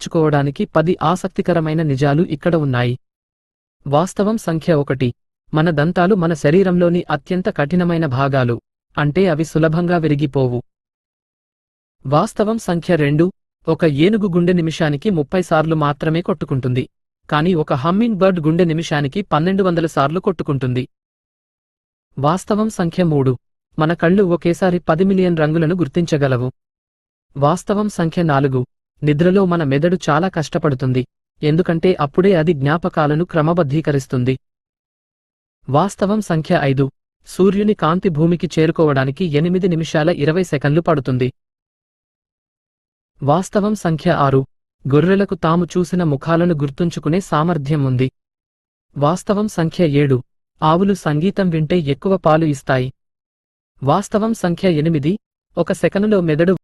నేర్చుకోవడానికి 10 ఆసక్తికరమైన నిజాలు ఇక్కడ ఉన్నాయి. వాస్తవం సంఖ్య 1. మన దంతాలు మన శరీరంలోని అత్యంత కఠినమైన భాగాలు, అంటే అవి సులభంగా విరిగిపోవు. వాస్తవం సంఖ్య 2. ఒక ఏనుగు గుండె నిమిషానికి 30 సార్లు మాత్రమే కొట్టుకుంటుంది, కానీ ఒక హమ్మింగ్ బర్డ్ గుండె నిమిషానికి 1200 సార్లు కొట్టుకుంటుంది. వాస్తవం సంఖ్య 3. మన కళ్ళు ఒకేసారి 10 మిలియన్ రంగులను గుర్తించగలవు. వాస్తవం సంఖ్య 4. నిద్రలో మన మెదడు చాలా కష్టపడుతుంది, ఎందుకంటే అప్పుడే అది జ్ఞాపకాలను క్రమబద్ధీకరిస్తుంది. వాస్తవం సంఖ్య 5. సూర్యుని కాంతి భూమికి చేరుకోవడానికి 8 నిమిషాల 20 సెకన్లు పడుతుంది. వాస్తవం సంఖ్య 6. గొర్రెలకు తాము చూసిన ముఖాలను గుర్తుంచుకునే సామర్థ్యం ఉంది. వాస్తవం సంఖ్య 7. ఆవులు సంగీతం వింటే ఎక్కువ పాలు ఇస్తాయి. వాస్తవం సంఖ్య 8. ఒక సెకనులో మెదడు